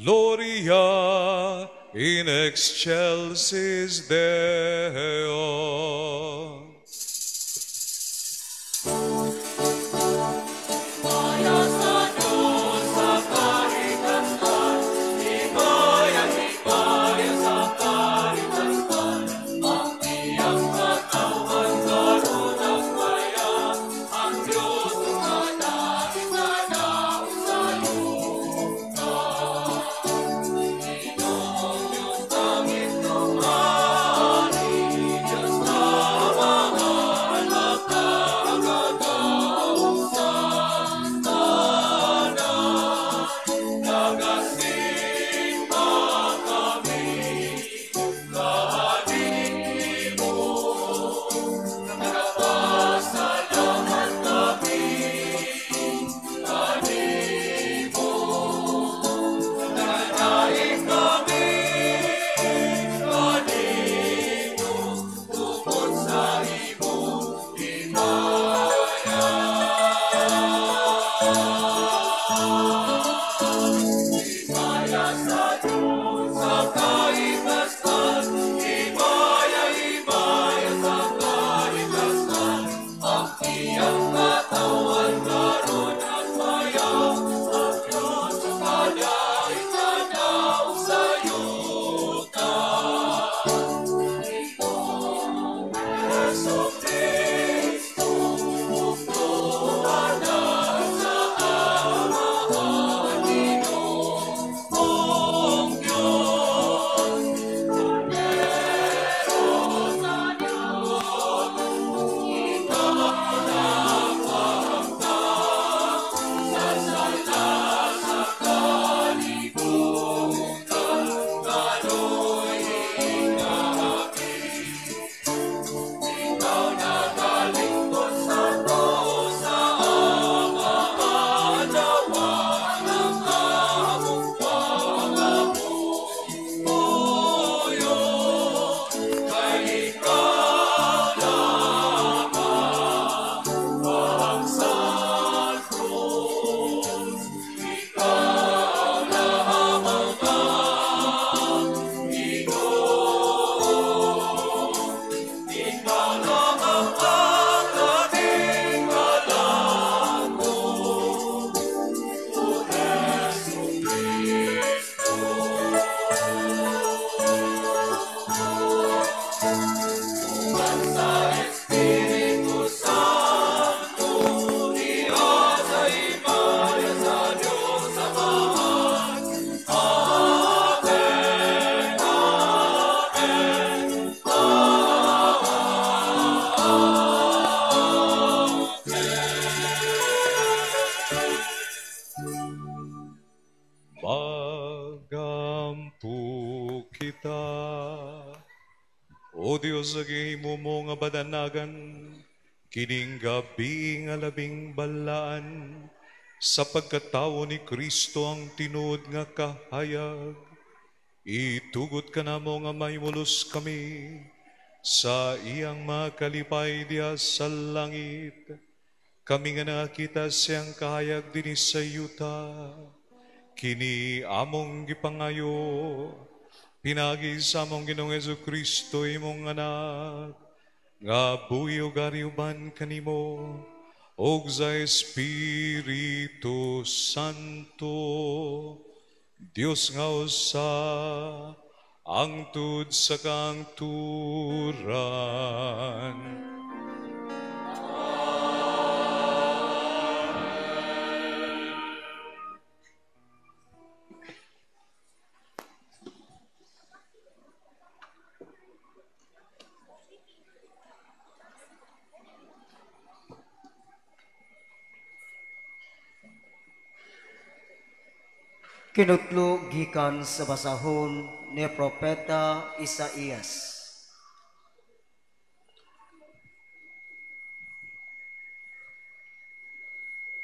Gloria in excelsis Deo. Magampu kita, O Dios, sa gihimo mo nga badanagan, kining gabi nga labing balaan, sa pagkatawo ni Kristo ang tinuod nga kahayag, itugot ka na mo nga mahimulos kami sa iyang makalipay diya sa langit. Kami nga nakakita siyang kahayag din sa yuta, kini among gipangayo, pinagi sa among Ginoong Jesu-Kristo imong anak, nga buyo gariuban kanimo, og sa Espiritu Santo, Dios nga usa, angtud sa kangturan. Kinutlo gikan sa basahon ni Propeta Isaías.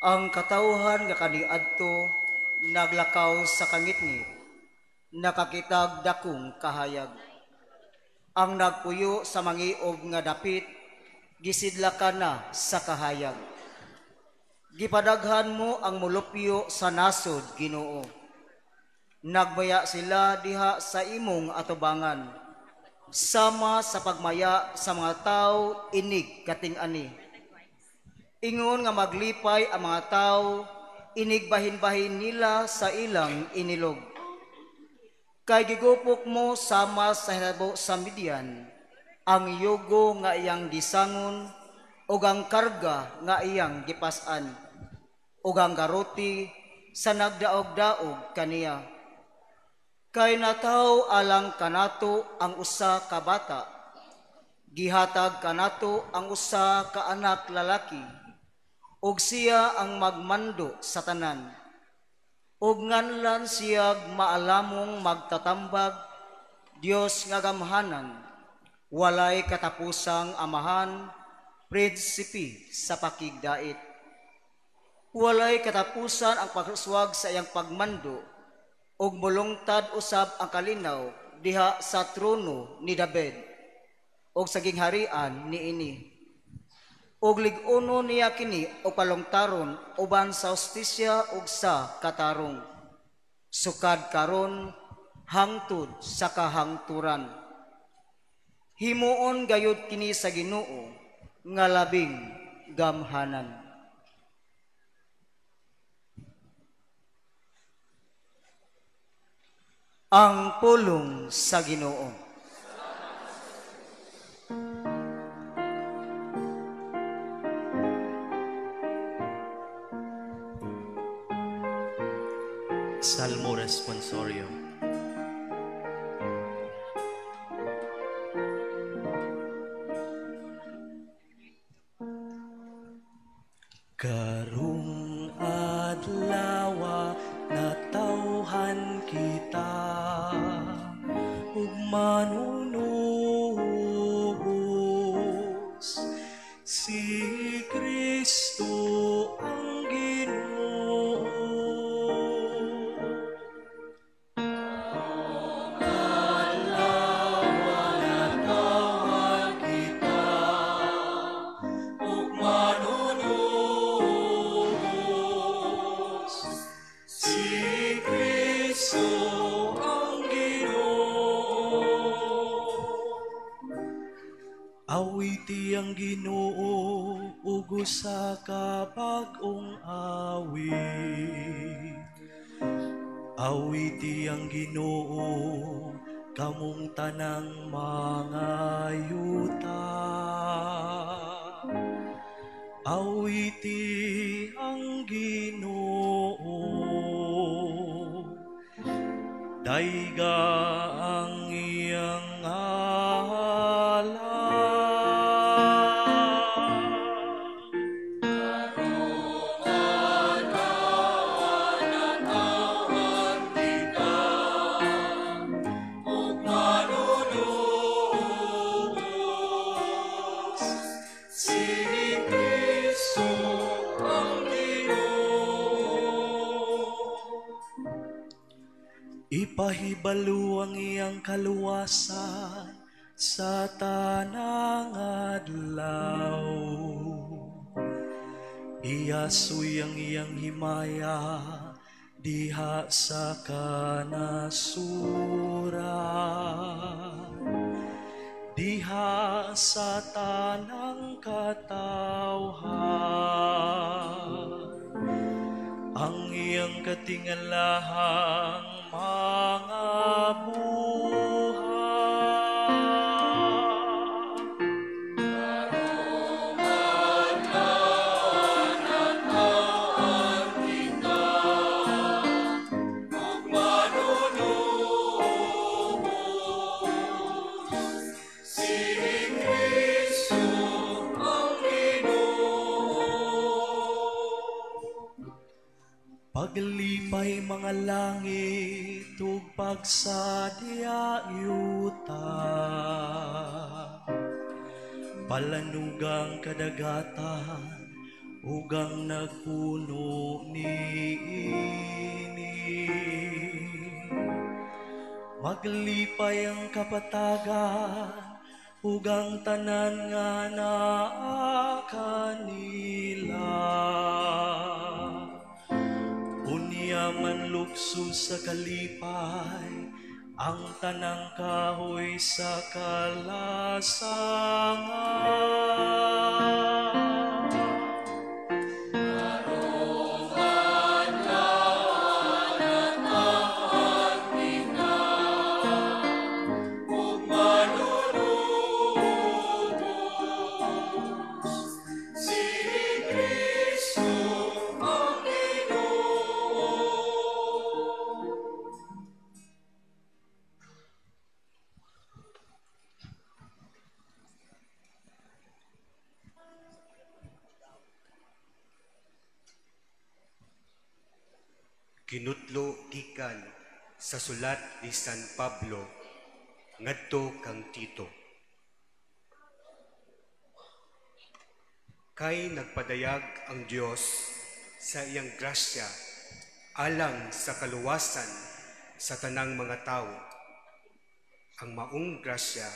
Ang katawhan nga kaniadto naglakaw sa kangitngit, nakakitag dakong kahayag. Ang nagpuyo sa mangiob nga dapit, gisidlakan na sa kahayag. Gipadaghan mo ang mulupyo sa nasod, Ginoo. Nagbaya sila diha sa imong atubangan. Sama sa pagmaya sa mga tao inig kating-ani. Ingon nga maglipay ang mga tao, inig bahin-bahin nila sa ilang inilog. Kay gigupok mo sama sa hinabo sa Midian, ang yugo nga iyang gisangon, ug ang karga nga iyang gipasan, ug ang garuti sa nagdaog-daog kaniya. Kay nataw alang kanato ang usa ka bata, gihatag kanato ang usa ka anak lalaki, ug siya ang magmando sa tanan. Ug nganlan siyag maalamong magtatambag, Dios nga gamhanan, walay katapusang amahan, prinsipi sa pakigdait. Walay katapusan ang pagsuswag sa iyang pagmando, ug mulungtad usab ang kalinaw diha sa trono ni David, ug sa gingharian niini. Ug lig-uno niya kini o palongtaron uban sa hustisya ug sa katarong. Sukad karon hangtod sa kahangturan. Himuon gayud kini sa Ginoo nga labing gamhanan. Ang pulong sa Ginoo. Salmo Responsorio. Karong adlaw natawhan kita ug manunubos si Kristo ang Ginoo. Awiti ang Ginoo ug usa ka bag-ong awit. Awiti ang Ginoo kamong tanang mga yuta. Awiti ang Ginoo, dayga ang iyang ngalan. Ipahibalo ang iyang kaluwasan sa tanang adlaw. Iyasuy ang iyang himaya diha sa kanasuran. Diha sa tanang katawhan, ang iyang katingalahang mga buhay. Paglipay mga langit ug pagsadya yuta, palanugang kadagatan ug ang nagpuno niini. Maglipay ang kapatagan ug ang tanan nga naa kanila. Unya manlukso sa kalipay, ang tanang kahoy sa kalasangan. Kinutlo gikan sa sulat ni San Pablo ngadto kang Tito. Kay nagpadayag ang Dios sa iyang grasya alang sa kaluwasan sa tanang mga tao. Ang maong grasya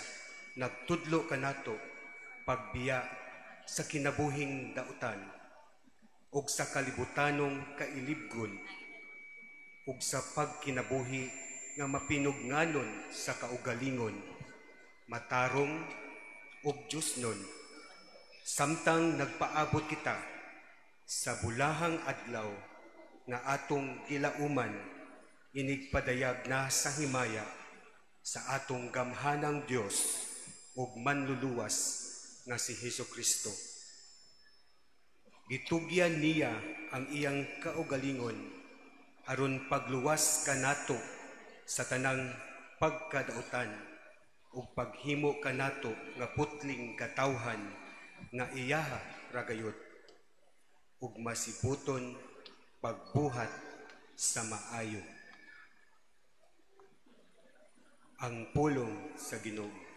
nagtudlo kanato pagbiya sa kinabuhing dautan ug sa kalibutanong kailibgon ug sa pagkinabuhi nga mapinugnanon sa kaugalingon, matarong ug Diosnon, samtang nagpaabot kita sa bulahang adlaw nga atong gilauman, inigpadayag na sa himaya sa atong gamhanang Dios ug manluluwas nga si Hesukristo. Gitugyan niya ang iyang kaugalingon aron pagluwas kanato sa tanang pagkadautan ug paghimo kanato nga putling katawhan nga iyaha ragayot ug masibuton pagbuhat sa maayo. Ang pulong sa Ginoo.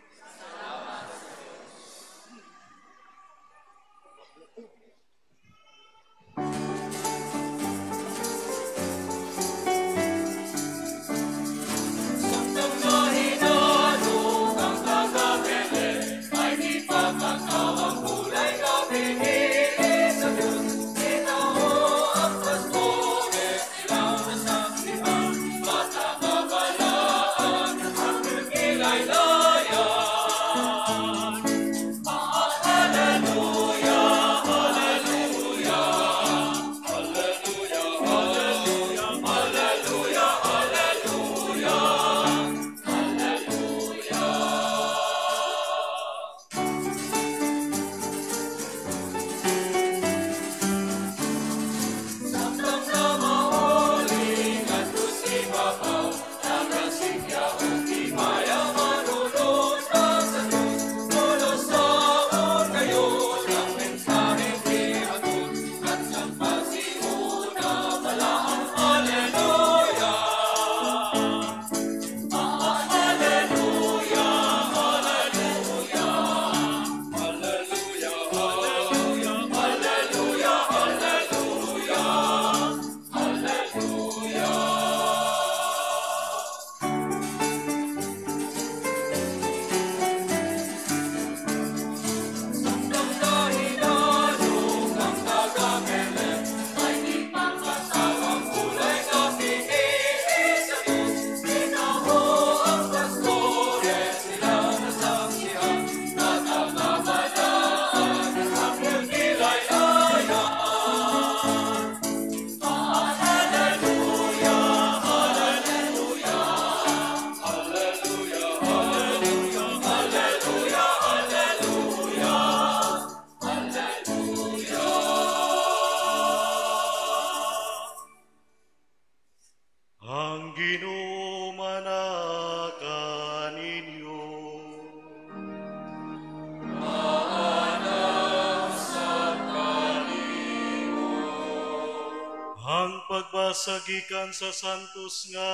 Gikan sa santos nga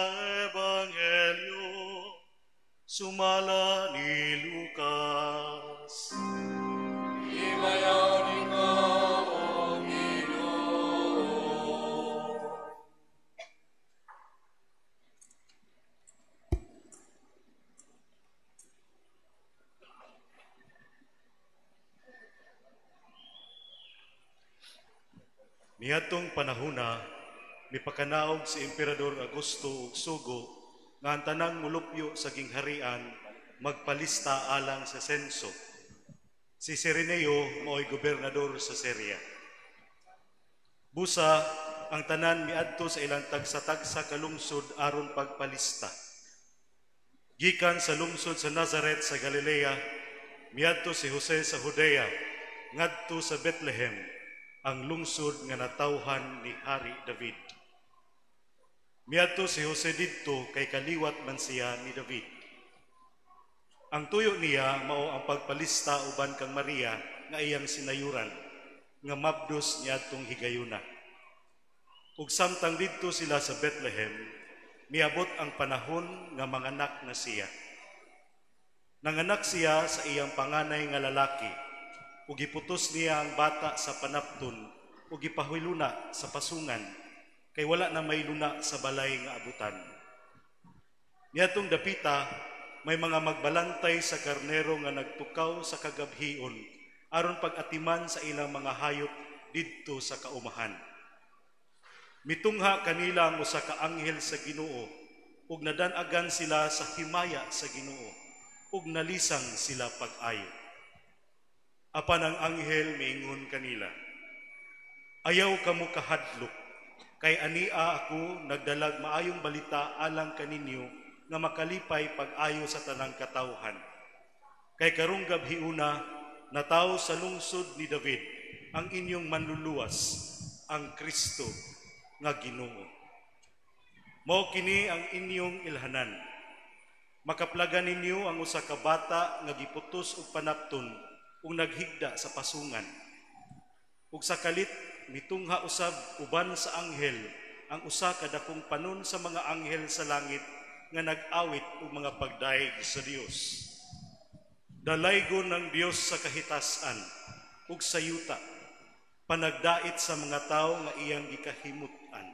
ebanghelyo sumala ni Lucas. Imayaw ni o Ginoo. Niadtong panahona, mipakanaog si Emperador Augusto ug sugo nga ang tanang mulupyo sa gingharian magpalista alang sa senso. Si Cireneo mao'y gobernador sa Syria. Busa, ang tanan miadto sa ilang tagsa-tagsa ka lungsod aron pagpalista. Gikan sa lungsod sa Nazareth sa Galilea, miadto si Jose sa Judea, ngadto sa Bethlehem, ang lungsod nga natawhan ni Hari David. Miadto si Jose didto kay kaliwat man siya ni David. Ang tuyo niya mao ang pagpalista uban kang Maria nga iyang sinayuran, nga mabdos niadtong higayuna. Ug samtang didto sila sa Bethlehem, miabot ang panahon nga manganak na siya. Nanganak siya sa iyang panganay nga lalaki, ug iputos niya ang bata sa panapton ug ipahuluna sa pasungan, kay wala na may luna sa balay nga abutan. Niadtong dapita, may mga magbalantay sa karnero nga nagtukaw sa kagabhion aron pag-atiman sa ilang mga hayop didto sa kaumahan. Mitungha kanila ang usa ka anghel sa Ginoo, ug nadanagan sila sa himaya sa Ginoo, ug nalisang sila pag-ayo. Apan ang anghel miingon kanila, ayaw kamo kahadlok, kay ania ako nagdalag maayong balita alang kaninyo nga makalipay pag-ayo sa tanang katawhan. Kay karong gabhiuna, nataw sa lungsod ni David ang inyong manluluwas, ang Kristo nga Ginoo. Mao kini ang inyong ilhanan. Makaplagan ninyo ang usa ka bata nga giputos og panapton ug naghigda sa pasungan. Ug sa kalit mitungha usab uban sa anghel ang usa ka dakong panon sa mga anghel sa langit nga nag-awit og mga pagdaig sa Dios. Dalaygon ng Dios sa kahitasan ug sa yuta, panagdait sa mga tao nga iyang gikahimutan.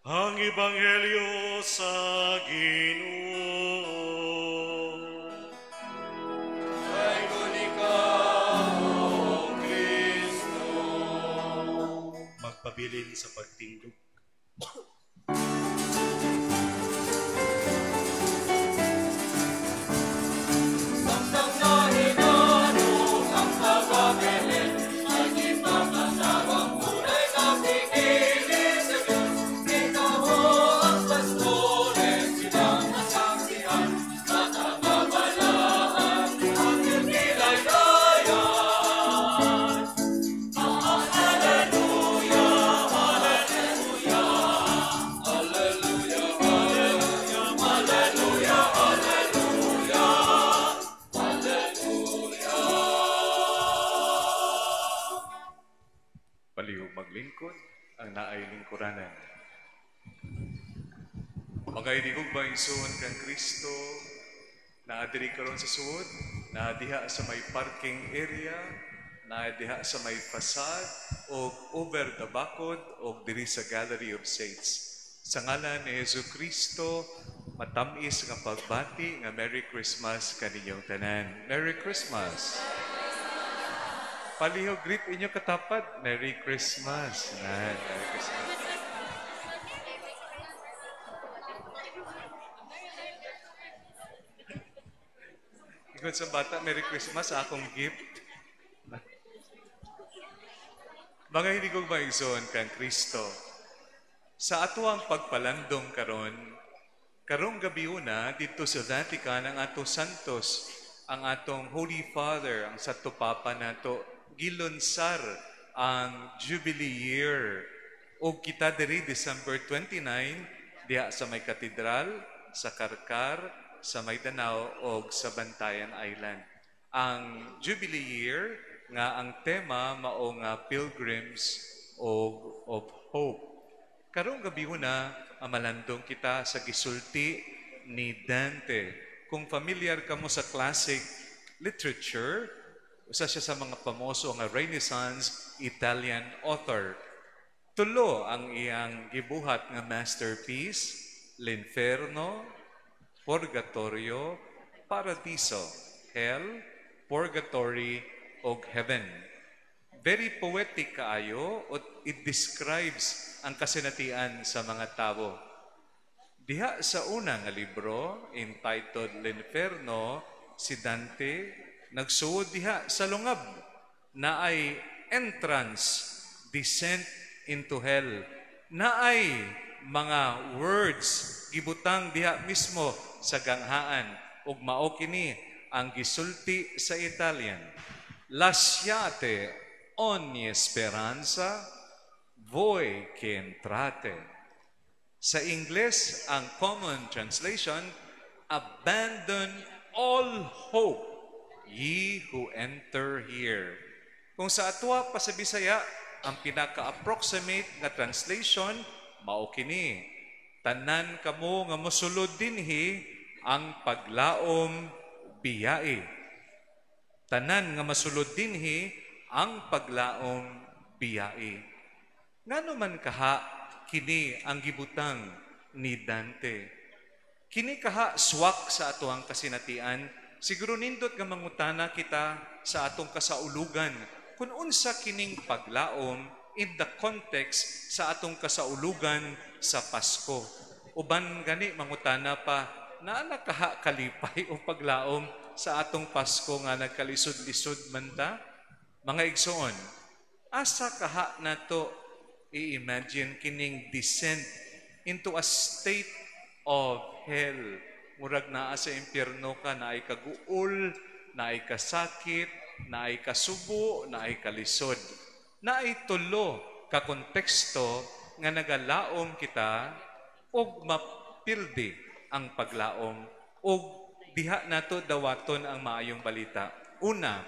Ang Ebanghelyo sa Ginoo. Dayon ikaw, O Kristo. Magpabilin sa pagtindog. Ang naay lingkuranan. Magaidigog ba yung suon kang Kristo na adiri karon sa suod, na diha sa may parking area, na diha sa may fasad, o over the bakod, o diri sa Gallery of Saints. Sa ngalan ni Jesu Kristo, matamis nga pagbati nga Merry Christmas kaninyong tanan. Merry Christmas! Palihog, greet inyo katapat. Merry Christmas. Merry Christmas. Ikot sa bata, Merry Christmas, akong gift. Mga hinigog maigsoon kang Kristo, sa atuang pagpalandong karong gabiuna dito sa Vatican ang atong Santos, ang atong Holy Father, ang Santo Papa nato, gilunsar ang Jubilee Year. O kita diri December 29, diha sa may katedral, sa Karkar, sa Mindanao, o sa Bantayan Island. Ang Jubilee Year, nga ang tema mao nga Pilgrims of Hope. Karong gabiuna, amalandong kita sa gisulti ni Dante. Kung familiar ka mo sa classic literature, usa siya sa mga pamoso nga Renaissance Italian author. Tulo ang iyang gibuhat nga masterpiece, L'Inferno, Purgatorio, Paradiso, Hell, Purgatory, o Heaven. very poetic kaayo o it describes ang kasinatian sa mga tao. Diha sa unang libro entitled L'Inferno, si Dante nagsuod diha sa lungab na ay entrance, descent into hell, na ay mga words gibutang diha mismo sa ganghaan ug mao kini ang gisulti sa Italian. Lasciate ogni speranza, voi che entrate. Sa Ingles, ang common translation, abandon all hope, ye who enter here. Kung sa atwa pa sa Bisaya, ang pinaka-approximate na translation, mao kini, tanan kamo nga mosulod dinhi ang paglaom biyai. Tanan nga masulod dinhi ang paglaom biyai. Ngano man kaha kini ang gibutang ni Dante. Kini kaha swak sa atoang kasinatian, siguro nindot nga mangutana kita sa atong kasaulugan kung unsa kining paglaom in the context sa atong kasaulugan sa Pasko. Uban gani mangutana pa, na nakaha kalipay o paglaom sa atong Pasko nga nagkalisod-lisod man ta? Mga igsoon, asa kaha nato i-imagine kining descent into a state of hell. Murag naa sa impyerno ka, na ay kaguol, na ay kasakit, na ay kasubo, na ay kalisod. Na ay tulo ka konteksto nga nagalaom kita og mapildi ang paglaom og diha nato dawaton ang maayong balita. Una,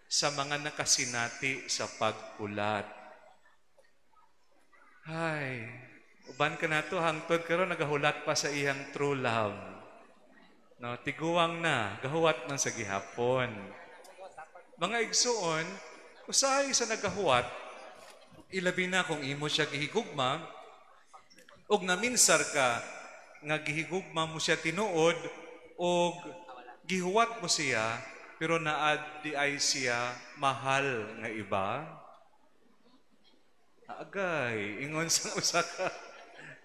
sa mga nakasinati sa pagpulat. Ay, uban ka nato hangtod karon nagahulat pa sa iyang true love. No, tiguwang na, gahuwat man sa gihapon. Mga igsuon, usahay sa nagahuwat, ilabi na kung imo siya gihigugma, og naminsar ka nga gihigugma mo siya tinuod, og gihuwat mo siya, pero naad di ay siya mahal nga iba. Agay, ingon sa usa ka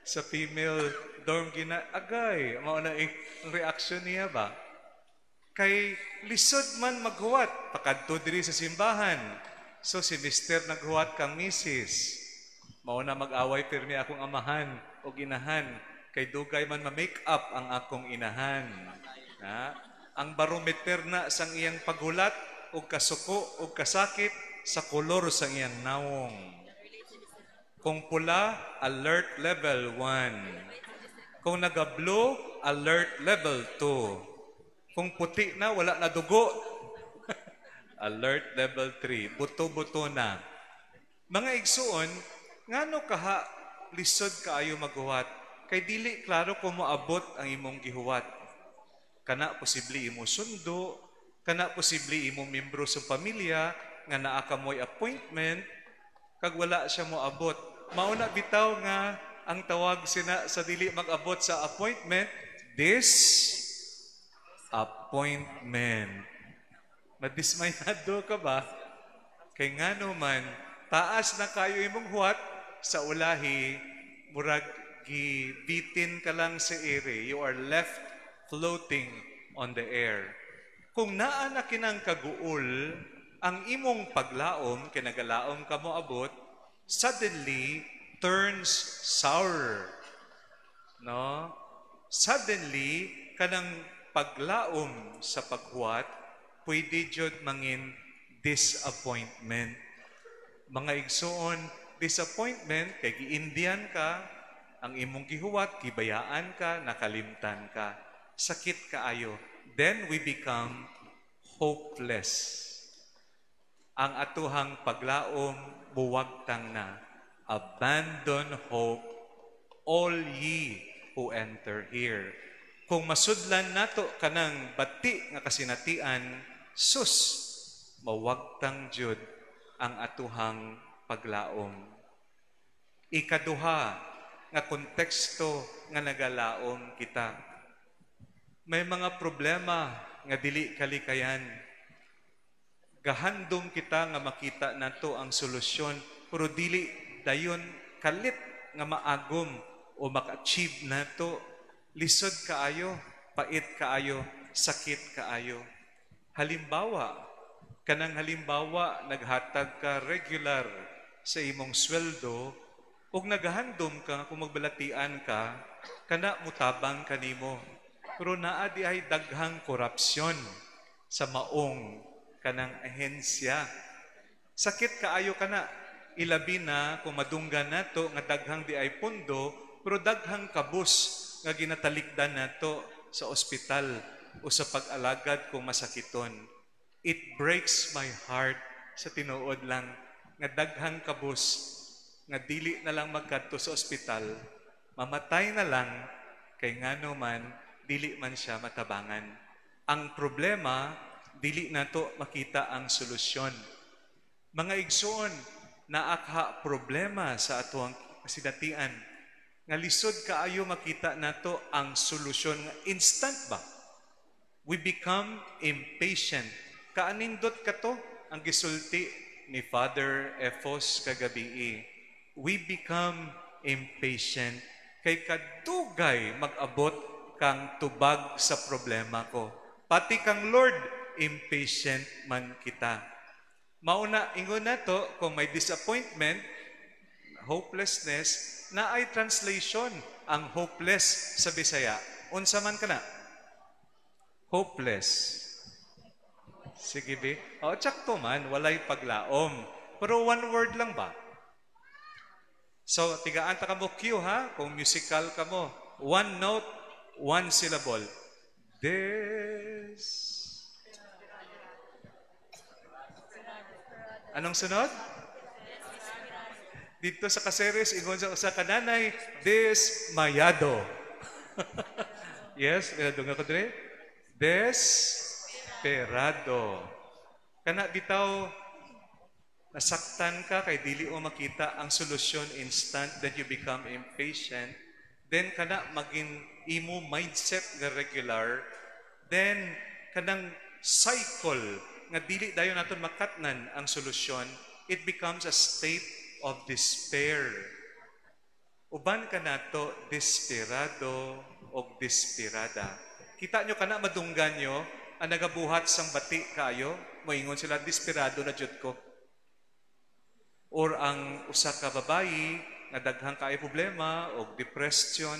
sa female dorm gina, agay, mao na ang reaksyon niya ba? Kay lisod man maghuwat, pakadto diri sa simbahan. So si Mister naghuwat kang misis. Mao na mag-away pirmi akong amahan o inahan. Kay dugay man ma-make up ang akong inahan. Na? Ang barometer na sang iyang paghulat o kasuko o kasakit sa kolor sang iyang nawong. Kung pula, alert level 1. Kung naga-blue, alert level 2. Kung puti na, wala na dugo, alert level 3. Buto-buto na. Mga igsuon, ngano kaha lisod kaayo maghuwat? Kay dili klaro kung moabot ang imong gihuwat. Kana posible imo sundo, kana posible imo membro sa pamilya, nga naa ka mo'y appointment, kag wala siya moabot. Mauna bitaw nga ang tawag sina sa dili mag-abot sa appointment, disappointment. Madismayado ka ba? Kay ngano man, taas na kayo imong huwat sa ulahi, murag gibitin ka lang sa ere. You are left floating on the air. Kung naa na kinang kaguol, ang imong paglaom, kinagalaom ka mo abot, suddenly turns sour. No? Suddenly, kanang paglaom sa paghuwat, pwede jud mangin disappointment. Mga igsoon, disappointment, kay gi-Indian ka, ang imong gihuwat, gibayaan ka, nakalimtan ka. Sakit kaayo. Then we become hopeless. Ang atuhang paglaom, buwagtang na. Abandon hope, all ye who enter here. Kung masudlan nato kanang bati nga kasinatian, sus, mawagtang jud ang atuhang paglaom. Ikaduha nga konteksto nga nagalaom kita. May mga problema nga dili kalikayan. gahandom kita nga makita nato ang solusyon, pero dili dayon kalit nga maagom o maka-achieve nato. Lisod kaayo, pait kaayo, sakit kaayo. Halimbawa, naghatag ka regular sa imong sweldo ug nagahandom ka kung magbalatian ka, kana mutabang kanimo. Pero naa di ay daghang korupsyon sa maong kanang ahensya. Sakit kaayo kana, ilabi na kung madunggan nato nga daghang di ay pundo, pero daghang kabus nga ginatalikdan nato sa ospital o sa pag-alagad kung masakiton. It breaks my heart sa tinuod lang nga daghang kabus nga dili na lang magkadto sa ospital, mamatay na lang kay ngano man dili man siya matabangan. Ang problema, dili nato makita ang solusyon. Mga igsoon, naakha problema sa atuang kasinatian. Nga lisod kaayo makita nato ang solusyon nga instant ba? We become impatient. Kaanindot kato ang gisulti ni Father Efos kagabi. We become impatient kay kadugay mag-abot kang tubag sa problema ko. Pati kang Lord, impatient man kita. Mauna, ingon na to, kung may disappointment, hopelessness, na ay translation ang hopeless sa Bisaya. Unsa man ka na? Hopeless. Sige, be. O, tsakto man, walay paglaom. Pero one word lang ba? So, tigaan ta ka mo cue, ha? Kung musical ka mo. One note, one syllable. Des. Anong sunod? Dito sa kaseres, ingon sa kananay, desmayado. Yes, minadunga ko dire. Desperado. Kana bitaw, nasaktan ka kay dili o makita ang solusyon instant, that you become impatient. Then kana maging imo mindset nga regular, then kanang cycle nga dili dayon naton makatnan ang solusyon, it becomes a state of despair. Uban ka nato desperado o desperada. Kita nyo kana madunggan nyo ang nagabuhat sang bati kayo, moingon sila desperado na jud ko. Or ang usa ka babayi nga daghang kaay problema o depression,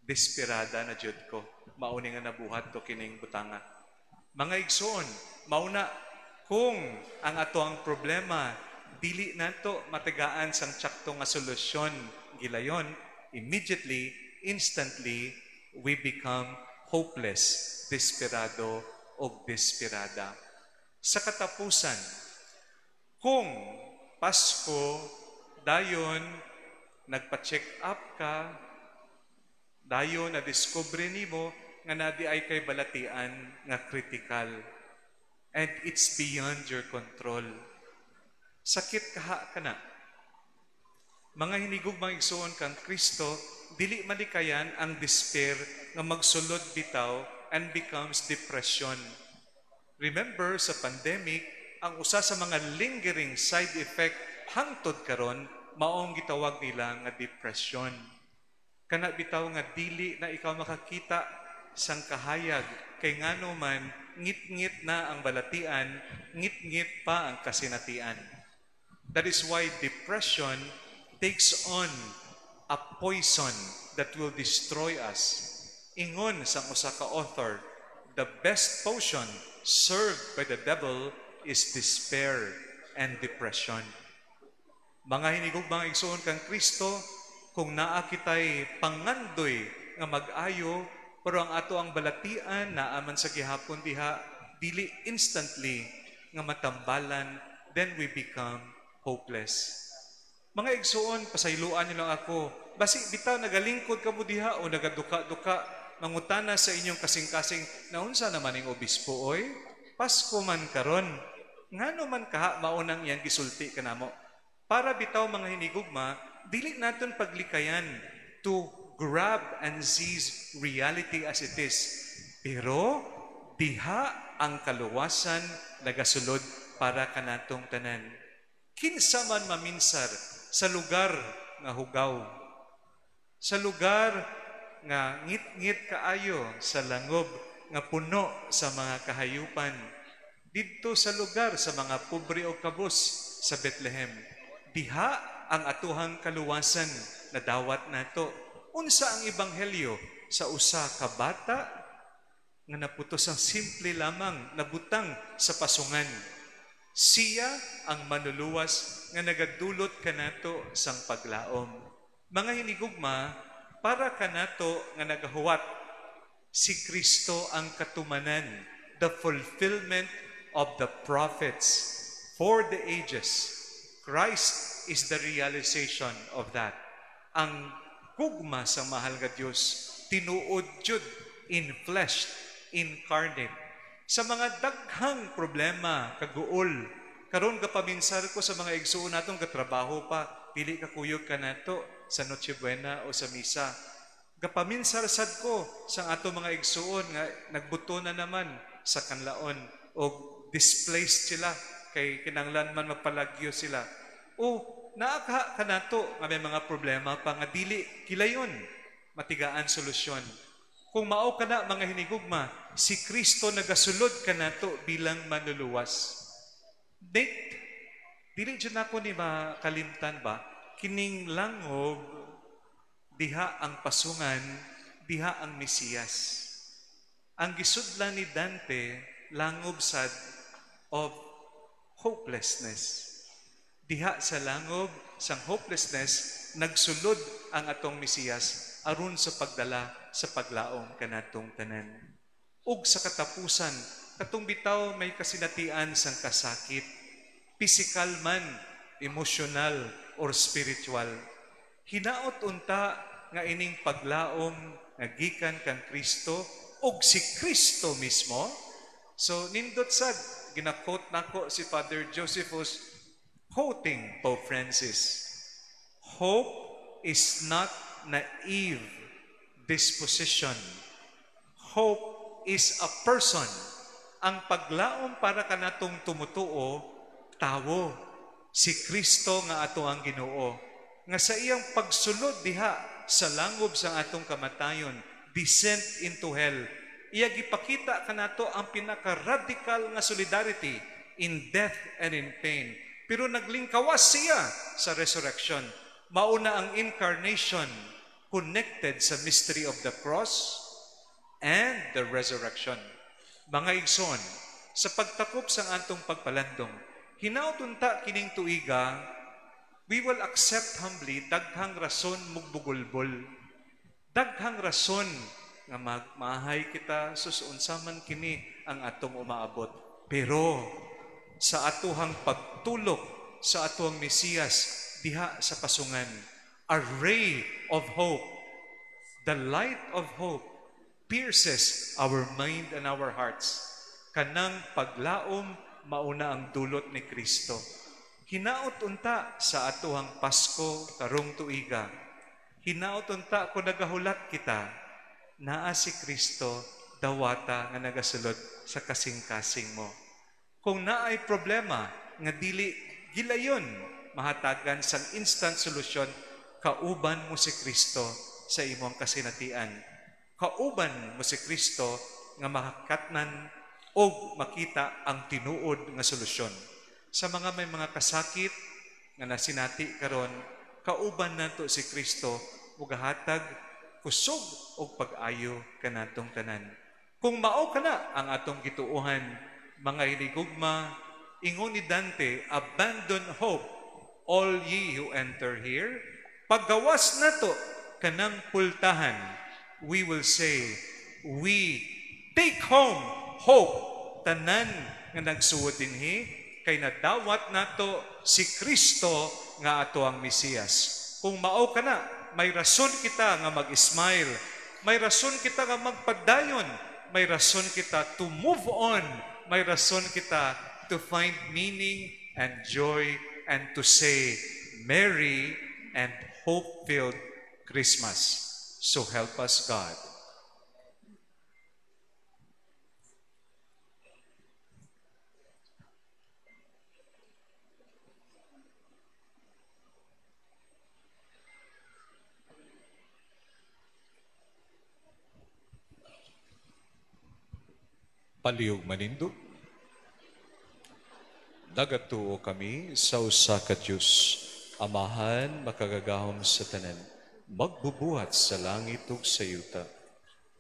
desperada na jud ko. Mauni nga nabuhat to kining butanga. Mga igsoon, mauna kung ang ato ang problema dili nato matagaan sang tsakto nga solusyon gilayon, immediately, instantly, we become hopeless, desperado o desperada. Sa katapusan, kung Pasko, dayon, nagpa-check up ka, dayon na-discover nimo nga nadi ay kay balatian nga critical. And it's beyond your control. Sakit kaha ka na. Mga hinigog mga igsoon kang Kristo, dili malikayan ang despair nga magsulod bitaw and becomes depression. Remember, sa pandemic, ang usa sa mga lingering side effect hangtod karon maong gitawag nila nga depression. Kana bitaw nga dili na ikaw makakita sang kahayag kay ngano man ngit-ngit na ang balatian, ngit-ngit pa ang kasinatian. That is why depression takes on a poison that will destroy us. Ingon sang usa ka author, the best potion served by the devil is despair and depression. Mga hinigog mga igsoon kang Kristo, kung naa kitay pangandoy nga mag-ayo, pero ang ato ang balatian naaman sa gihapon diha, dili instantly nga matambalan, then we become hopeless. Mga igsoon, pasayloan niyo lang ako, basi bitaw nagalingkod ka mo diha o nagaduka-duka, mangutana sa inyong kasing-kasing, naunsa naman ang obispo, oy? Pasko man karon, ngano man kaha maunang iyang gisulti kanamo. Para bitaw mga hinigugma, dili naton paglikayan to grab and seize reality as it is. Pero diha ang kaluwasan nagasulod para kanatong tanan. Kinsa man maminsar sa lugar nga hugaw, sa lugar nga ngit-ngit kaayo, sa langob nga puno sa mga kahayupan, didto sa lugar sa mga pobre o kabus sa Bethlehem, diha ang atuhang kaluwasan na dawat nato. Unsa ang ebanghelyo sa usa ka bata nga naputos ang simple lamang nabutang sa pasungan. Siya ang manluluwas nga nagadulot kanato sang paglaom. Mga hinigugma, para kanato nga nagahuwat, si Kristo ang katumanan, the fulfillment of the prophets for the ages. Christ is the realization of that. Ang gugma sa mahal nga Diyos, tinuod jud in flesh, incarnate. Sa mga daghang problema, kaguol, karon kapaminsar ko sa mga igsuon natong katrabaho pa, dili ka kuyog ka nato sa Noche Buena o sa misa. Kapaminsar sad ko sa ato mga igsuon nga nagbuto na naman sa kanlaon o displaced sila kay kinanglan man mapalagyo sila. O naaka kanato nga may mga problema pa nga dili kilayon matigaan solusyon. Kung mao kana mga hinigugma, si Kristo nagasulod kanato bilang manluluwas. Dili dyan ako ni makalimtan ba, kining langob, diha ang pasungan, diha ang Mesiyas. Ang gisudlan ni Dante, langob sad of hopelessness. Diha sa langob, sang hopelessness, nagsulod ang atong Mesiyas aron sa pagdala sa paglaom kanatong tanan. Ug sa katapusan, katong bitaw may kasinatian sang kasakit, physical man, emotional, or spiritual. Hinaot unta nga ining paglaom nga gikan kang Kristo ug si Kristo mismo. So nindot sad ginakot nako si Father Josephus quoting Pope Francis. Hope is not naive disposition. Hope is a person. Ang paglaom para kanatong tumutuo, tawo, si Kristo nga ato ang Ginoo. Nga sa iyang pagsulod diha sa langob sa atong kamatayon, descent into hell, iya gipakita kanato ang pinaka-radical nga solidarity in death and in pain. Pero naglingkawas siya sa resurrection. Mauna ang incarnation connected sa mystery of the cross and the resurrection. Mga igsoon, sa pagtakop sa atong pagpalandong, hinautunta kining tuiga, we will accept humbly daghang rason mugbugulbol. Daghang rason nga magmahay kita susunsaman kini ang atong umaabot. Pero sa atuhang pagtulok sa atuhang Mesiyas diha sa pasungan, a ray of hope, the light of hope pierces our mind and our hearts. Kanang paglaom mauna ang dulot ni Kristo. Hinaot unta sa atuhang Pasko karong tuiga. Hinaot unta kung nagahulat kita, naa si Kristo dawata nga nagasulod sa kasing-kasing mo. Kung naay problema nga dili gilayon mahatagan sang instant solution, kauban mo si Kristo sa imong kasinatian. Kauban mo si Kristo nga makakatnan o makita ang tinuod nga solusyon. Sa mga may mga kasakit nga nasinati karon, kauban nato si Kristo mugahatag kusog og pag-ayo kanatong tanan. Kung mao kana ang atong gituohan, mga hinigugma, ingon ni Dante, abandon hope, all ye who enter here. Paggawas nato kanang pultahan, we will say, we take home hope. Tanan nga nagsuod dinhi kay nadawat nato si Kristo nga ato ang Mesiyas. Kung mao kana, may rason kita nga mag-smile, may rason kita nga magpadayon, may rason kita to move on, may rason kita to find meaning and joy and to say Merry and hope-filled Christmas. So help us God. Palihog manindo. Nagatuo kami sa usa ka Dios, Amahan makagagahom sa tanan, magbubuhat sa langit ug sa yuta.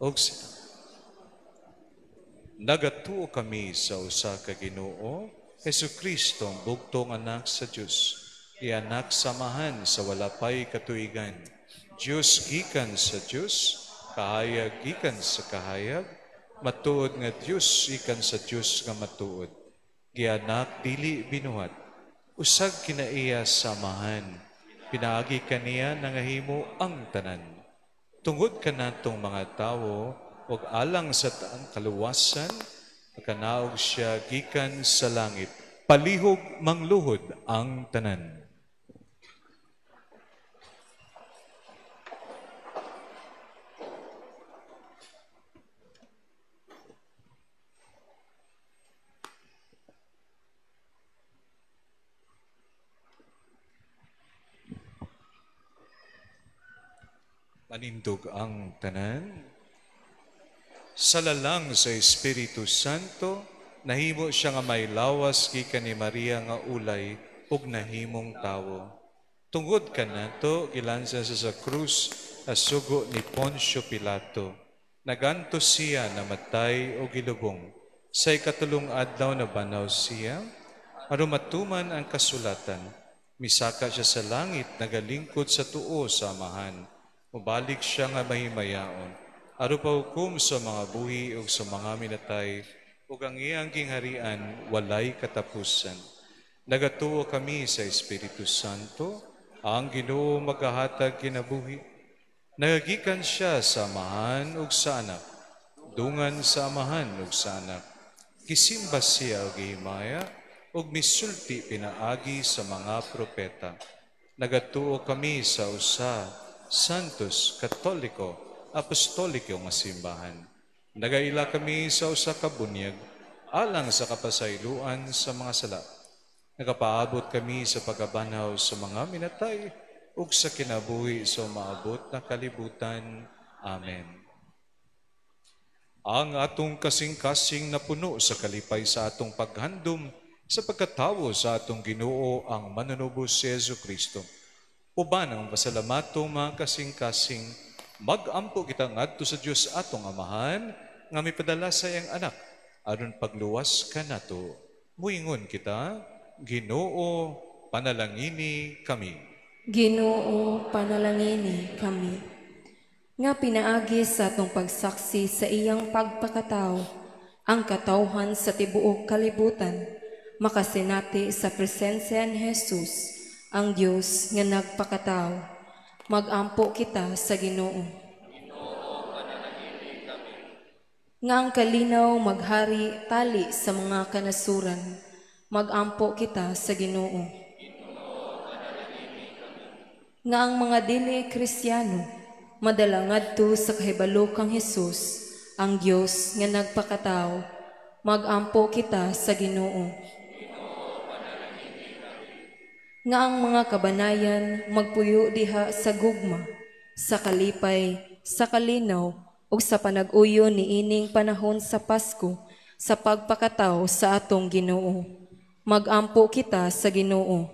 Og nagatuo kami sa usa ka Ginoo, Hesukristo, ang bugtong anak sa Dios, ianak samahan sa wala pay katuigan. Dios gikan sa Dios, kahayag gikan sa kahayag, matuod nga Dios gikan sa Dios nga matuod. Gianak dili binuhat, usag kinaiya samahan, pinaagi kaniya nangahimo ang tanan. Tungod kanatong mga tawo, ug alang sa taang kaluwasan, nakanaog siya gikan sa langit, palihog mangluhod ang tanan. Manindog ang tanan. Sa lalang sa Espiritu Santo, nahimo siya nga may lawas gikan ni Maria nga ulay ug nahimong tawo. Tungod kanato gilansa sa krus as sugo ni Poncio Pilato. Naganto siya namatay o gilubong. Sa ikatulong adlaw na banaw siya, aron matuman ang kasulatan. Misaka siya sa langit, nagalingkod sa tuo sa Amahan. Mubalik siya nga mahimayaon. Aron pahukom sa mga buhi ug sa mga minatay, ug ang iyang gingharian walay katapusan. Nagatuo kami sa Espiritu Santo, ang Ginoo magahatag kinabuhi. Nagagikan siya sa Amahan ug sa Anak, dungan sa Amahan ug sa Anak. Gisimba siya og gihimaya, ug misulti pinaagi sa mga propeta. Nagatuo kami sa usa, Santos, Katoliko, Apostoliko nga simbahan. Nagaila kami sa usa ka bunyag, alang sa kapasayloan sa mga sala. Nagapaabot kami sa pagabanaw sa mga minatay, ug sa kinabuhi sa maabot na kalibutan. Amen. Ang atong kasing-kasing na puno sa kalipay sa atong paghandom sa pagkatawo sa atong Ginoo ang manunubos si Jesucristo. Uban ang pasalamatu mga kasing-kasing, magampo kita ngadto sa Dios atong Amahan, nga mipadala sa iyang anak, aron pagluwas kanato. Muingon kita, Ginoo, panalangini kami. Ginoo, panalangini kami. Nga pinaagi sa atong pagsaksi sa iyang pagpakatao, ang katawhan sa tibuok kalibutan, makasinati sa presensya ni Jesus, ang Dios nga nagpakatao. Magampo kita sa Ginoo. Nga ang kalinaw maghari tali sa mga kanasuran, magampo kita sa Ginoo. Nga ang mga dili Kristiyano madala ngadto sa kahibalo kang Hesus, ang Dios nga nagpakatao, magampo kita sa Ginoo. Nga ang mga kabanayan magpuyo diha sa gugma, sa kalipay, sa kalinaw, ug sa panag-uyo ni ining panahon sa Pasko, sa pagpakatao sa atong Ginoo. Magampo kita sa Ginoo.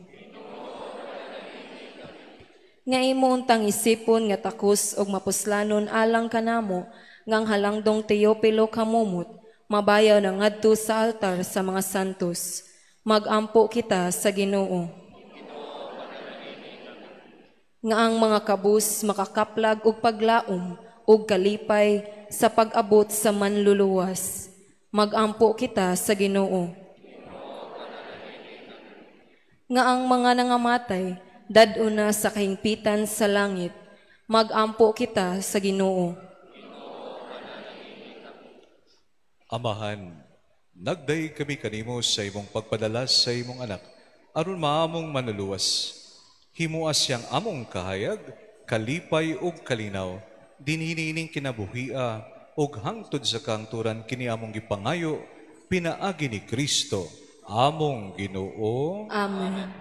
Nga imo untang isipon nga takos og mapuslanon alang kanamo, ngang halangdong Teopilo kamumot, mabayaw na ngadto sa altar sa mga santos. Magampo kita sa Ginoo. Nga ang mga kabus makakaplag og paglaom og kalipay sa pag-abot sa manluluwas. Magampo kita sa Ginoo. Nga ang mga nangamatay dad-o na sa kahingpitan sa langit. Magampo kita sa Ginoo. Amahan, nagday kami kanimo sa imong pagpadala sa imong anak, aron maamong manuluwas. Himuas siyang among kahayag, kalipay ug kalinaw, dinhinining kinabuhia ug hangtod sa kangturan kini among gipangayo, pinaagi ni Kristo, among Ginoo. Amen.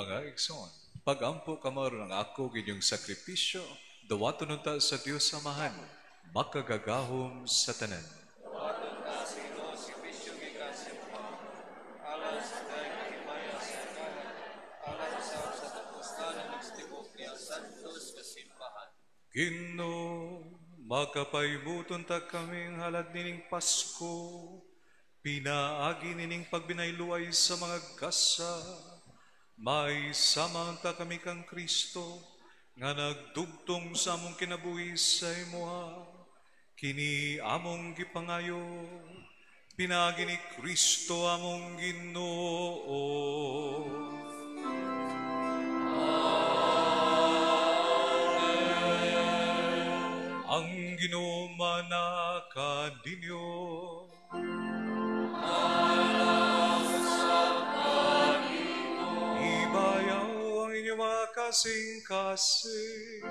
Mga igsoon, pagampo kamaro ng ako ginyong sakripisyo, dawato nun ta sa Diyos Amahan, makagagahom sa tanan. Ginoo, makapaybuton ta kaming halad nining Pasko, pinaagi nining pagbinayluay sa mga gasa, may samang ta kami kang Kristo, nga nagdugtong sa among kinabuhi sa imuha, kini among gipangayo, pinaagi ni Kristo among Ginoo. Ang Ginoo manaka ninyo. Ibayaw ang inyong mga kasing-kasing.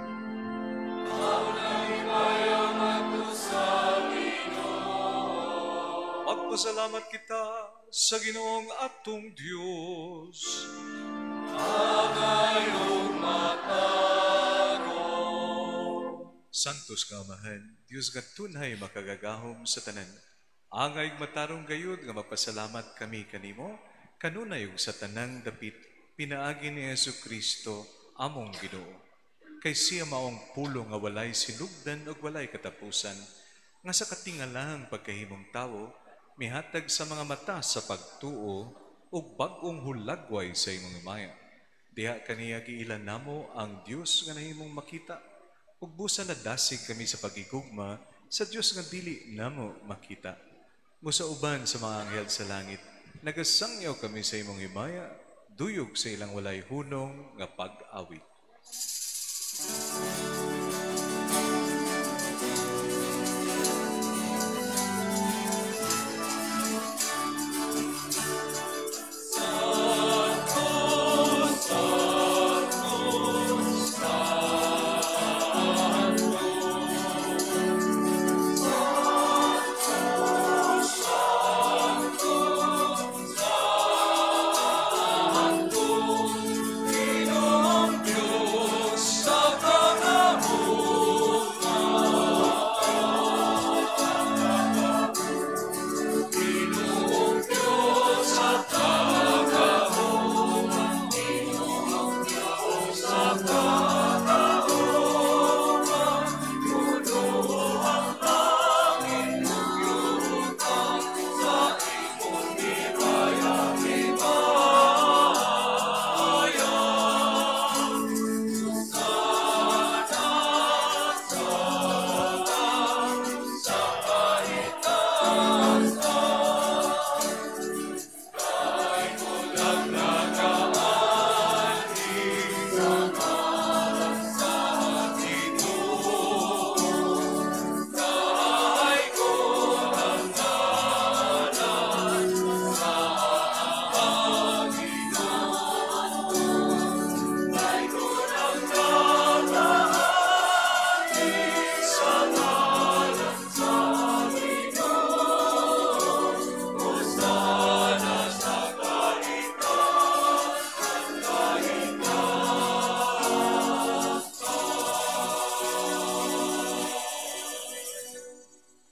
Magpasalamat kita sa Ginoong atong Diyos. Santos nga Amahan, Diyos nga tunay makagagahom sa tanan. Angay matarong gayud nga mapasalamat kami kanimo, kanunay ug sa tanang dapit, pinaagi ni Yesu Kristo, among Ginoo. Kay siya maong pulo nga walay sinugdan ug walay katapusan, nga sa katingalang pagkahimong tawo, mihatag sa mga mata sa pagtuo ug bag-ong hulagway sa imong imaya. Diha kaniya giilan namo ang Dios nga nahimong makita, ug busa na dasig kami sa pagigugma sa Dios nga dili namo makita. Musauban sa mga anghel sa langit, nagasangyaw kami sa imong himaya, duyog sa ilang walay hunong nga pag-awit.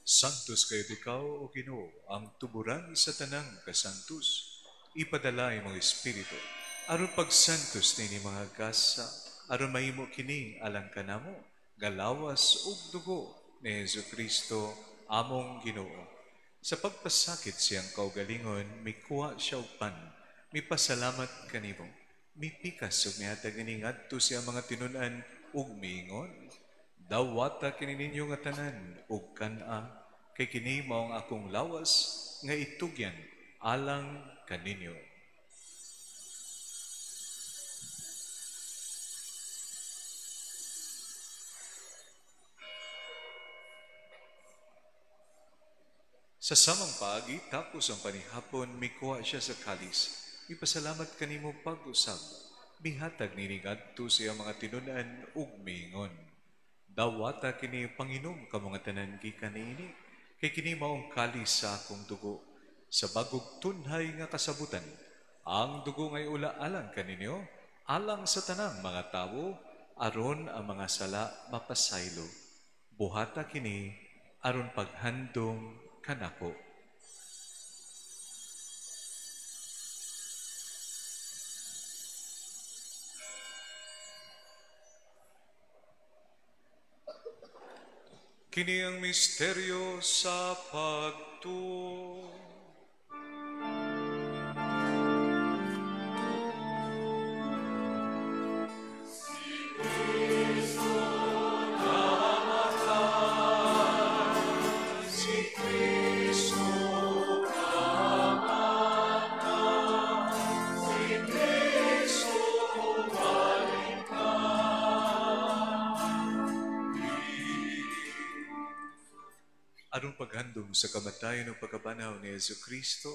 Santos kayo ikaw, O Ginoo, ang tuburan sa tanang kasantos. Ipadala imong Espiritu, aron pagsantos ni mga gasa, aron mahimo kini alang kanamo, galawas ug dugo ni Jesu Kristo, among Ginoo. Sa pagpasakit siyang kaugalingon, mikuha siya og pan, mipasalamat kanimo, mipikas ug mihatag ini ngadto siya mga tinunan ug miingon, dawata kini ninyo nga tanan ug kana, kay kini mao ang akong lawas nga itugyan alang kaninyo. Sa samang paagi, tapos ang panihapon, mikuha siya sa kalis. Ipasalamat kanimo pag-usab. Mihatag nining adto siya mga tinunan ug miingon, dawata kini Panginom ka mga tanan gikan niini, kay kini maong kalis sa akong dugo, sa bagog tunhay nga kasabutan. Ang dugo ngay ula alang kaninyo, alang sa tanang mga tawo, aron ang mga sala mapasaylo. Buhata kini aron paghandom kanako. Kini ang misteryo sa pagtuo. Aron paghandom sa kamatayon ng pagkabanaw ni Yesu Kristo,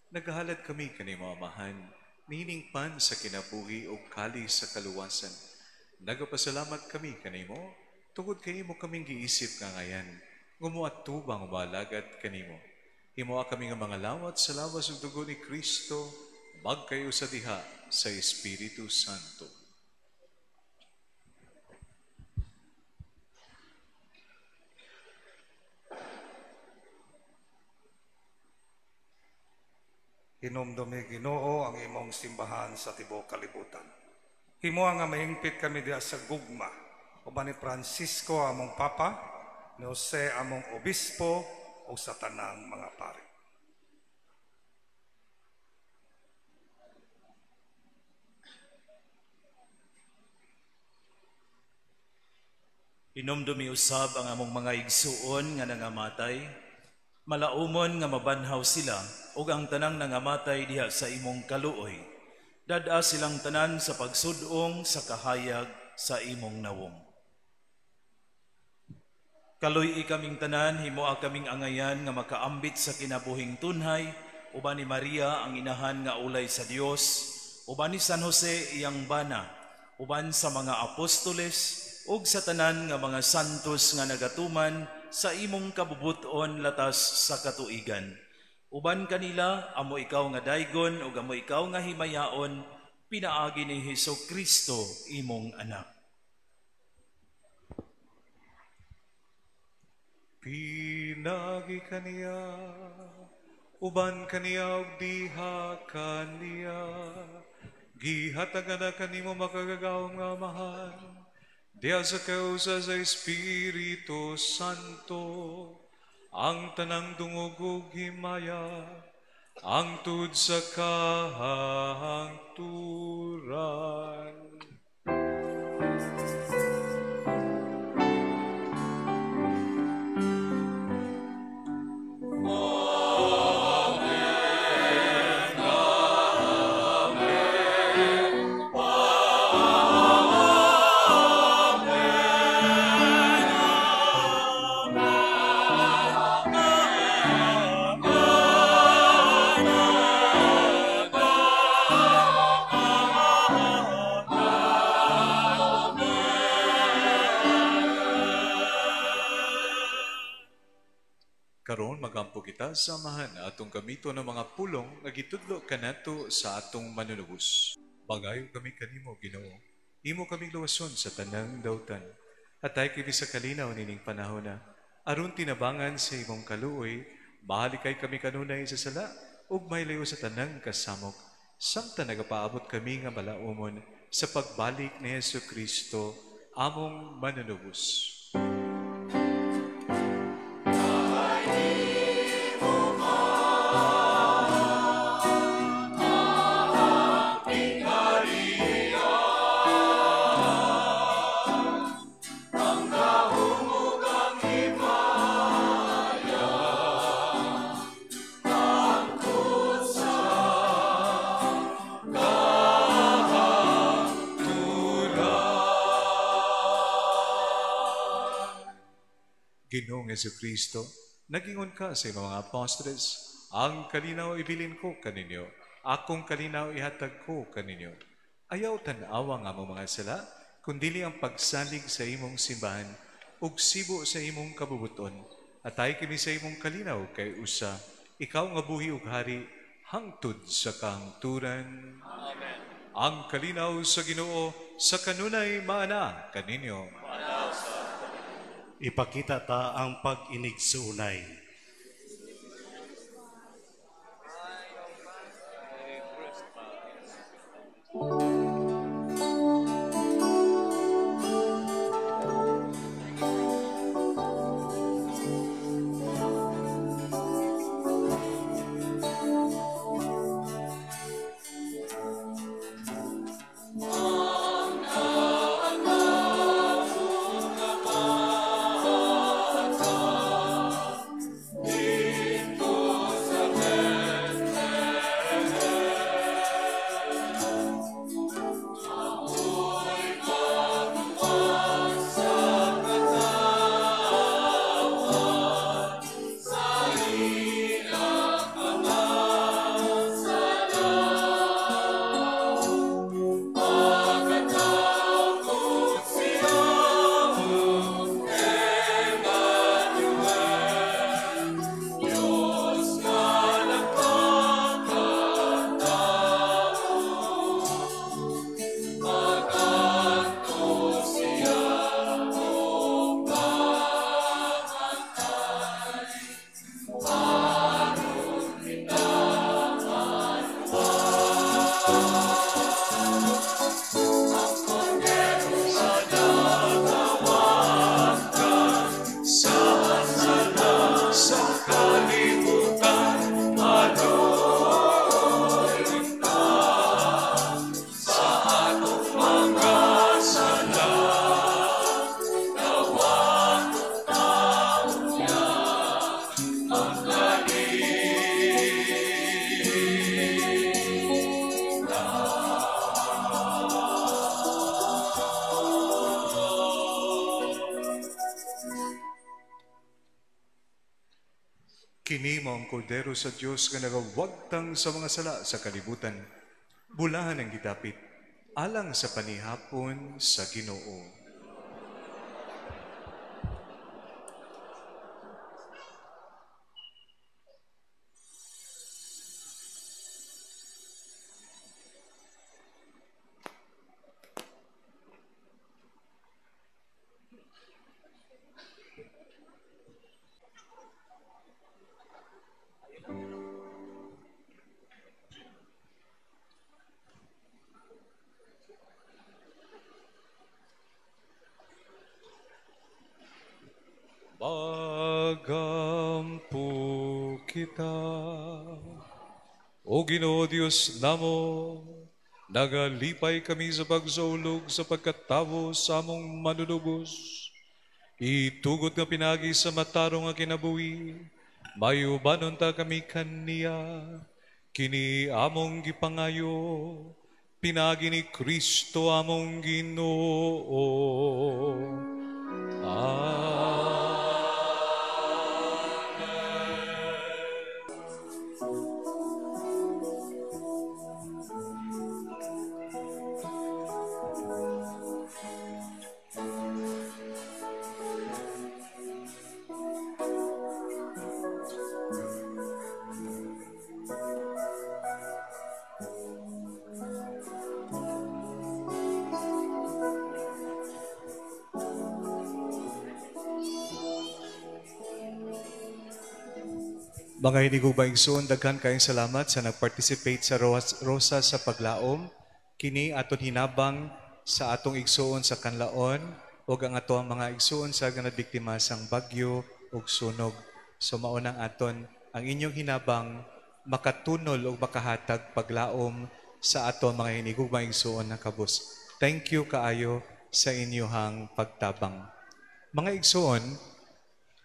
naghahalad kami kanimo amahan, nining pan sa kinabuhi o kali sa kaluwasan. Nagapasalamat kami kanimo, tungod kanimo kaming giisip nga ngayan, ngumuat tubang umalagat kanimo. Himoa kami nga mga lawat sa lawas ug dugo ni Kristo, magkayo sa diha sa Espiritu Santo. Hinumdumi Ginoo ang imong simbahan sa tibuok kalibutan. Himo nga mahingpit kami diha sa gugma, uban ni Francisco among papa, ni Jose among obispo o sa tanang mga pari. Hinumdumi usab ang among mga igsuon nga nangamatay, malaumon nga mabanhaw sila ug ang tanang nangamatay diha sa imong kaluoy. Dada silang tanan sa pagsudong sa kahayag sa imong nawong. Kaluy kaming tanan, himoa kaming angayan nga makaambit sa kinabuhing tunhay, uban ni Maria ang inahan nga ulay sa Dios, uban ni San Jose iyang bana, uban sa mga apostoles ug sa tanan nga mga santos nga nagatuman sa imong kabubuton latas sa katuigan. Uban kanila, amo ikaw nga daygon ug amo ikaw nga himayaon, pinaagi ni Hesukristo imong anak. Pinagi kaniya, uban kaniya ug diha kaniya, gihatagan na kanimo makagagawang nga mahal, diha sa kausa sa Espiritu Santo, ang tanang dungog ug himaya, ang tud sa kahangturan. Karon magampo kita sa amahan atong gamito ng mga pulong nga gitudlo kanato sa atong manunubos. Bagayo kami kanimo, Ginoo. Imo kaming luwason sa tanang dawtan. Atay kami sa kalinaw nining panahon na aron tinabangan sa imong kaluoy, mahalikay kami kanunay sa sala ug mahilayo sa tanang kasamok. Samtang nagapaabot kami nga malaumon sa pagbalik ni Hesukristo, among manunubos. Ginoong Jesucristo, nagingon ka sa mga apostoles, ang kalinaw ibilin ko kaninyo, akong kalinaw ihatag ko kaninyo. Ayaw tan-awa nga mo mga sala, kundili ang pagsalig sa imong simbahan, ug sibo sa imong kabubuton, atay kini sa imong kalinaw kay usa, ikaw nga buhi ug hari, hangtod sa kahangturan. Amen. ang kalinaw sa Ginoo sa kanunay maana kaninyo. Ipakita ta ang pag-inig sa unay. Kini mao ang kordero sa Dios nga nagawagtang sa mga sala sa kalibutan. Bulahan ang gidapit alang sa panihapon sa Ginoo. Magampo kita, O Ginoo Dios namo, nagalipay kami sa pagsulog sa pagkatawo sa among manunubos. Itugot nga pinagi sa matarong nga kinabuhi, mayubanon ta kami kaniya, kini among gipangayo, pinagi ni Kristo among Ginoo. Mga hinigog maigsoon, daghan kayong salamat sa nag-participate sa Rosa sa Paglaom. Kini aton hinabang sa atong igsoon sa Kanlaon o ang atong mga igsoon sa ganadbiktima sang bagyo o sunog. So maunang aton ang inyong hinabang makatunol o makahatag paglaom sa aton mga hinigog maigsoon na kabus. Thank you kaayo sa inyohang pagtabang. Mga igsoon,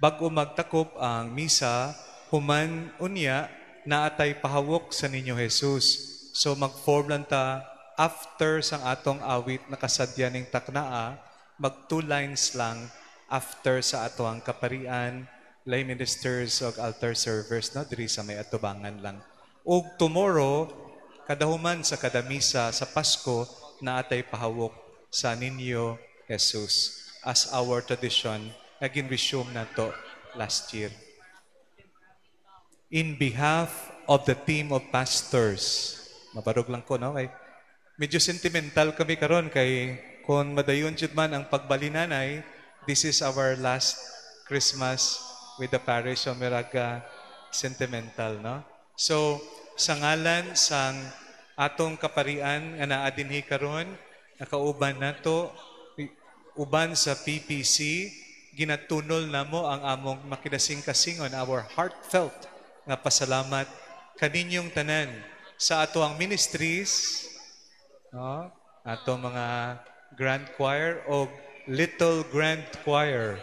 bago magtakop ang misa, human unya na atay pahawok sa ninyo Jesus. So mag-form lang ta after sang atong awit na kasadya ning taknaa, mag 2 lines lang after sa atong kaparian, lay ministers o altar servers na diri sa may atubangan lang. Ug tomorrow, kadahuman sa kadamisa sa Pasko na atay pahawok sa ninyo Jesus as our tradition naging resume na to last year. In behalf of the team of pastors, mabarog lang ko, no? medyo sentimental kami karon kay kung madayon jud man ang pagbalinanay, this is our last Christmas with the parish, so miraga sentimental, no? So, sa ngalan sang atong kaparian nga naa dinhi karon, nakauban nato uban sa PPC, ginatunol namo ang among makinasing-kasingon, our heartfelt nga pasalamat kaninyong tanan sa ato ang ministries, no? Ato mga grand choir o little grand choir,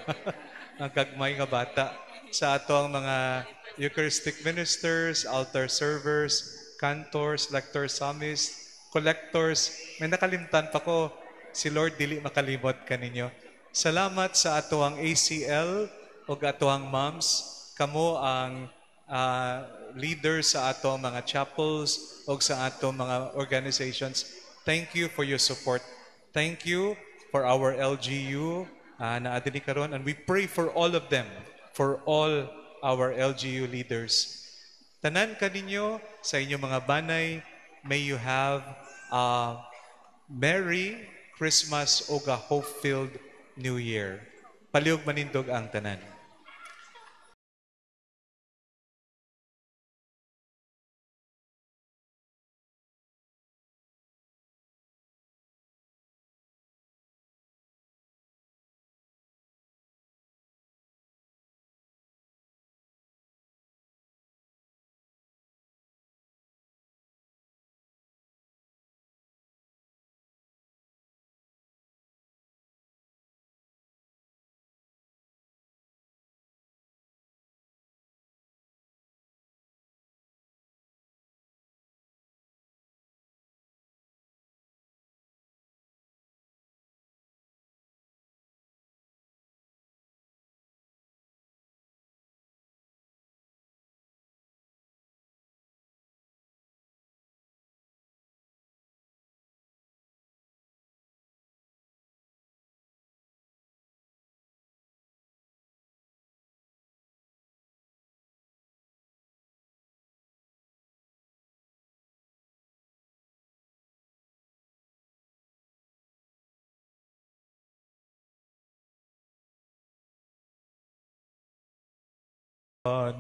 ang kagmay nga bata, sa ato ang mga Eucharistic ministers, altar servers, cantors, lectors, psalmists, collectors. May nakalimtan pa ko, si Lord dili makalimot kaninyo. Salamat sa ato ang ACL o ato ang moms, kamo ang leaders sa ato mga chapels o sa ato mga organizations. Thank you for your support. Thank you for our LGU na adili karon, and we pray for all of them, for all our LGU leaders. Tanan kaninyo sa inyong mga banay, may you have a Merry Christmas o a hope-filled New Year. Paliog manindog ang tanan.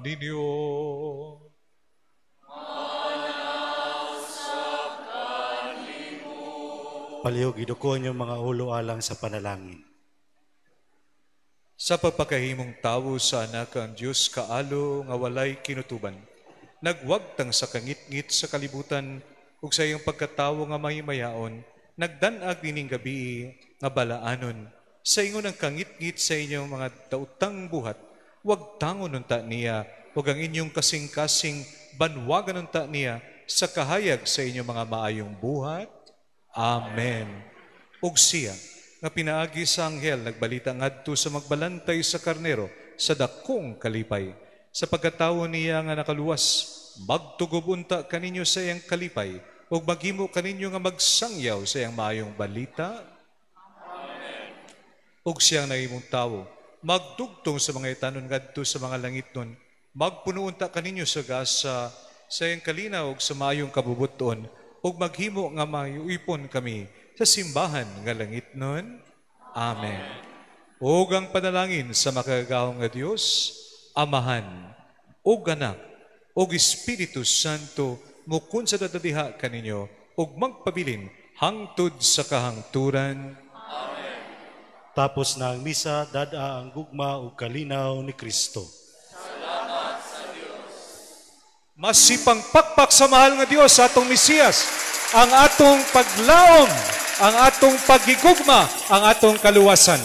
Ninyo. Palihog idukon yung mga ulo alang sa panalangin. Sa pagpakahimong tawo sa anak ang Diyos kaalo nga walay kinutuban, nagwagtang sa kangit-ngit sa kalibutan ug sa iyong pagkatawo nga mahimayaon, nagdanag dining gabi nga balaanon sa ingon ang kangit-ngit sa inyong mga dautang buhat. Wag tangon unta niya, ug ang inyong kasing-kasing banwagan unta niya sa kahayag sa inyong mga maayong buhat. Amen. Ug siya nga pinaagi sa anghel nagbalita ngadto sa magbalantay sa karnero sa dakong kalipay. Sa pagkatawo niya nga nakaluwas, magtugob unta kaninyo sa iyang kalipay ug maghimo kaninyo nga magsangyaw sa iyang maayong balita. Amen. Ug siyang nahimong tawo, magdugtong sa mga itanon ngadto sa mga langit nun, magpuno unta kaninyo sa gasa sa iyang kalinaw ug sa maayong kabubuton ug maghimo nga mayuipon kami sa simbahan nga langit nun. Amen. Ug ang panalangin sa makagahong nga Dios, Amahan, ug Anak, ug Espiritu Santo, mukon sa dadadiha kaninyo ug magpabilin hangtod sa kahangturan. Tapos na ang misa, dada ang gugma ug kalinaw ni Kristo. Salamat sa Dios. Masipang pakpak sa mahal nga Dios sa atong Mesiyas, ang atong paglaom, ang atong pagigugma, ang atong kaluwasan.